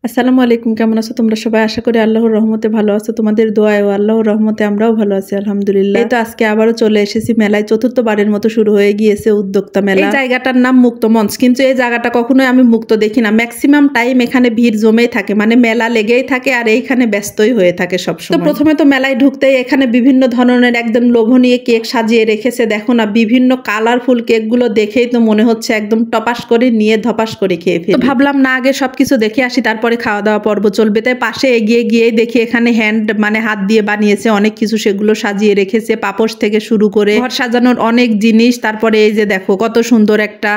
আসসালামু আলাইকুম, কেমন আছো তোমরা সবাই? আশা করি আল্লাহর রহমতে ভালো আছো। তোমাদের দোয়ায় ও আল্লাহর রহমতে আমরাও ভালো আছি আলহামদুলিল্লাহ। এই তো আজকে আবারও চলে এসেছি মেলায়। চতুর্থবারের মতো শুরু হয়ে গিয়েছে উদ্যোক্তা মেলা। এই জায়গাটার নাম মুক্ত মঞ্চ, কিন্তু এই জায়গাটা কখনোই আমি মুক্ত দেখি না। ম্যাক্সিমাম টাইম এখানে ভিড় জমেই থাকে, মানে মেলা লেগেই থাকে আর এইখানে ব্যস্তই হয়ে থাকে সবসময়। তো প্রথমে তো মেলায় ঢুকতেই এখানে বিভিন্ন ধরনের একদম লোভনীয় কেক সাজিয়ে রেখেছে। দেখো না, বিভিন্ন কালারফুল কেকগুলো দেখেই তো মনে হচ্ছে একদম টপাস করে নিয়ে ধপাস করে খেয়ে ফেলি। তো ভাবলাম না, আগে সবকিছু দেখে আসি, তারপরে খাওয়া দাওয়া পর্ব চলবে। তাই পাশে এগিয়ে গিয়ে দেখি এখানে হাত দিয়ে বানিয়েছে অনেক কিছু, সেগুলো সাজিয়ে রেখেছে। পাপোশ থেকে শুরু করে ঘর সাজানোর অনেক জিনিস। তারপরে এই যে দেখো কত সুন্দর একটা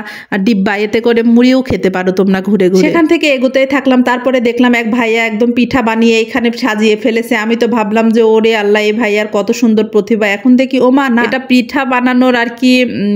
ডিব্বা, এতে করে মুড়িও খেতে পারো তোমরা ঘুরে ঘুরে। সেখান থেকে এগোতেই থাকলাম। তারপরে দেখলাম এক ভাইয়া একদম পিঠা বানিয়ে এখানে সাজিয়ে ফেলেছে। আমি তো ভাবলাম যে ওরে আল্লাহ, এই ভাইয়ার কত সুন্দর প্রতিভা। এখন দেখি ও মা না, এটা পিঠা বানানোর আর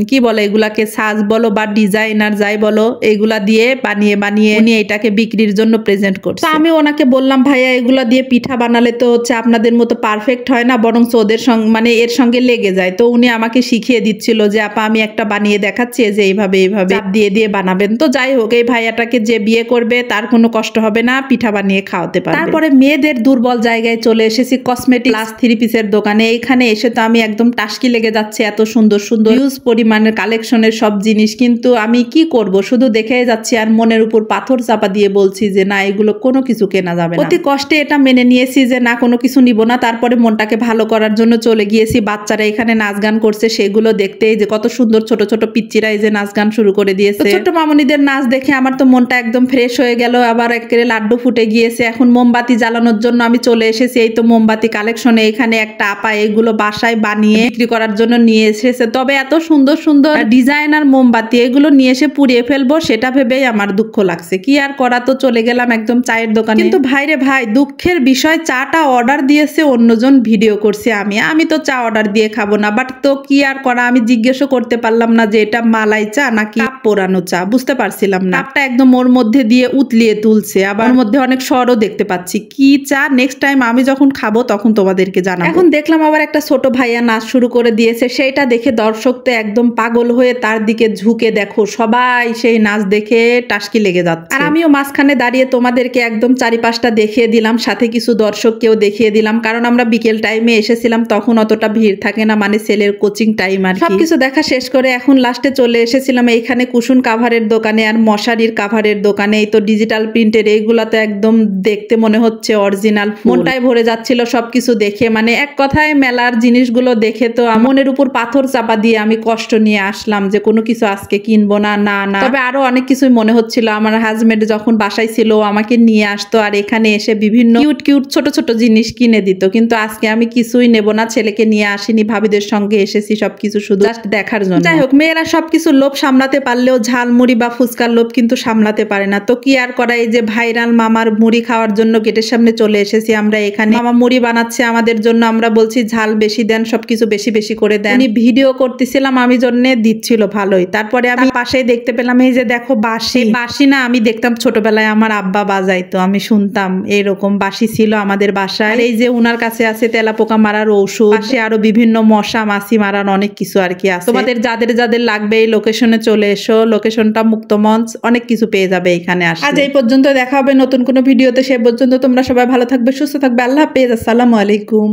কি বলে এগুলাকে, সাজ বলো বা ডিজাইনার যাই বলো, এগুলা দিয়ে বানিয়ে বানিয়ে উনি এটাকে বিক্রির জন্য প্রেজেন্ট করছে। আমি ওনাকে বললাম, ভাইয়া এগুলা দিয়ে পিঠা বানালে তো হচ্ছে আপনাদের মতো পারফেক্ট হয় না, বরং ওদের সঙ্গে মানে এর সঙ্গে লেগে যায়। তো উনি আমাকে শিখিয়ে দিচ্ছিল যে আপা আমি একটা বানিয়ে দেখাচ্ছি, যে এইভাবে এইভাবে দিয়ে দিয়ে বানাবেন। তো যাই হোক, এই ভাইয়াটাকে যে বিয়ে করবে তার কোনো কষ্ট হবে না, পিঠা বানিয়ে খাওয়াতে পারবে। তারপরে মেয়েদের দুর্বল জায়গায় চলে এসেছি, কসমেটিক প্লাস 3 পিসের দোকানে। এইখানে এসে তো আমি একদম টাসকি লেগে যাচ্ছে, এত সুন্দর সুন্দর হিউজ পরিমাণের কালেকশনের সব জিনিস। কিন্তু আমি কি করব, শুধু দেখে যাচ্ছি আর মনের উপর পাথর চাপা দিয়ে বলছি যে না, এগুলো কোনো কিছু কেনা যাবে না। অতি কষ্টে এটা মেনে নিয়েছি যে না, কোনো কিছু নিব না। তারপরে মনটাকে ভালো করার জন্য চলে গিয়েছি। বাচ্চারা এখানে নাচ গান করছে, সেগুলো দেখতেই যে কত সুন্দর ছোট ছোট পিচ্চিরা এই যে নাচ গান শুরু করে দিয়েছে। ছোট মামুনিদের নাচ দেখে আমার তো মনটা একদম ফ্রেশ হয়ে গেল। আবার একেবারে লাড্ডু ফুটে গিয়েছে। এখন মোমবাতি জ্বালানোর জন্য আমি চলে এসেছি। এই তো মোমবাতি কালেকশনে এখানে একটা আপা এগুলো বাসায় বানিয়ে বিক্রি করার জন্য নিয়ে এসেছে। তবে এত সুন্দর সুন্দর ডিজাইনার মোমবাতি, এগুলো নিয়ে এসে পুড়িয়ে ফেলবো সেটা ভেবেই আমার দুঃখ লাগছে। কি আর করা, তো চলে গেলাম একদম চায়ের দোকানে। কিন্তু ভাইরে ভাই, দুঃখের বিষয়, চাটা অর্ডার দিয়েছে অন্যজন, ভিডিও করছে আমি তো চা অর্ডার দিয়ে খাবো না। বাট তো কি আর করা, আমি জিজ্ঞেসও করতে পারলাম না যে এটা মালাই চা নাকি কাপ পোড়ানো চা, বুঝতে পারছিলাম না। কাপটা একদম ওর মধ্যে দিয়ে উতলিয়ে তুলছে, আবার ওর মধ্যে অনেক স্বরও দেখতে পাচ্ছি। কি চা, নেক্সট টাইম আমি যখন খাবো তখন তোমাদেরকে জানাবো। এখন দেখলাম আবার একটা ছোট ভাইয়া নাচ শুরু করে দিয়েছে। সেইটা দেখে দর্শক তো একদম পাগল হয়ে তার দিকে ঝুঁকে, দেখো সবাই সেই নাচ দেখে টাসকি লেগে যাচ্ছে। আর আমিও মাঝখানে দাঁড়িয়ে তোমাদেরকে একদম চারিপাশটা দেখিয়ে দিলাম, সাথে কিছু দর্শককেও দেখিয়ে দিলাম। কারণ আমরা বিকেল টাইমে এসেছিলাম, তখন অতটা ভিড় থাকে না, মানে ছেলের কোচিং টাইম আর সবকিছু দেখা শেষ করে এখন লাস্টে চলে এসেছিলাম এইখানে কুশন কাভারের দোকানে আর মশারির কাভারের দোকানে। এই তো ডিজিটাল প্রিন্টের, এইগুলা তো একদম দেখতে মনে হচ্ছে অরিজিনাল। মনটাই ভরে যাচ্ছিল সবকিছু দেখে, মানে এক কথায় মেলার জিনিসগুলো দেখে তো মনের উপর পাথর চাপা দিয়ে আমি কষ্ট নিয়ে আসলাম যে কোনো কিছু আজকে কিনবো না। না না, তবে আরো অনেক কিছুই মনে হচ্ছিল। আমার হাজবেন্ড যখন বাসায় ছিল আমাকে নিয়ে আসতো আর এখানে এসে বিভিন্ন কিউট কিউট ছোট ছোট জিনিস কিনে দিত। কিন্তু আজকে আমি কিছুই নেব না, ছেলেকে নিয়ে আসিনি, ভাবিদের সঙ্গে এসেছি সবকিছু শুধু জাস্ট দেখার জন্য। যাই হোক, মেয়েরা সবকিছু লোভ সামলাতে পারলেও ঝালমুড়ি বা ফুচকার লোভ কিন্তু সামলাতে পারে না। তো কি আর করা, এই যে ভাইরাল মামার মুড়ি খাওয়ার জন্য গেটের সামনে চলে এসেছি আমরা। এখানে মামা মুড়ি বানাচ্ছে আমাদের জন্য। আমরা বলছি ঝাল বেশি দেন, সবকিছু বেশি বেশি করে দেন। উনি ভিডিও করতেছিলাম আমি জন্য, দিচ্ছিল ভালোই। তারপরে আমি পাশেই দেখতে পেলাম এই যে দেখো বাঁশি। বাঁশি না, আমি দেখতাম ছোটবেলায় আমার আব্বা বাজাইতো, আমি শুনতাম এরকম বাঁশি ছিল আমাদের বাসায়। এই যে উনার কাছে আছে তেলাপোকা মারার ঔষধ, পাশে আরো বিভিন্ন মশা মাছি মারার অনেক কিছু আর কি আছে। তোমাদের যাদের যাদের লাগবে এই লোকেশনে চলে এসো। লোকেশনটা মুক্তমঞ্চ, অনেক কিছু পেয়ে যাবে এখানে আসলে। আজ এই পর্যন্ত, দেখা হবে নতুন কোনো ভিডিওতে। সে পর্যন্ত তোমরা সবাই ভালো থাকবে, সুস্থ থাকবে। আল্লাহ হাফেজ, আসসালামু আলাইকুম।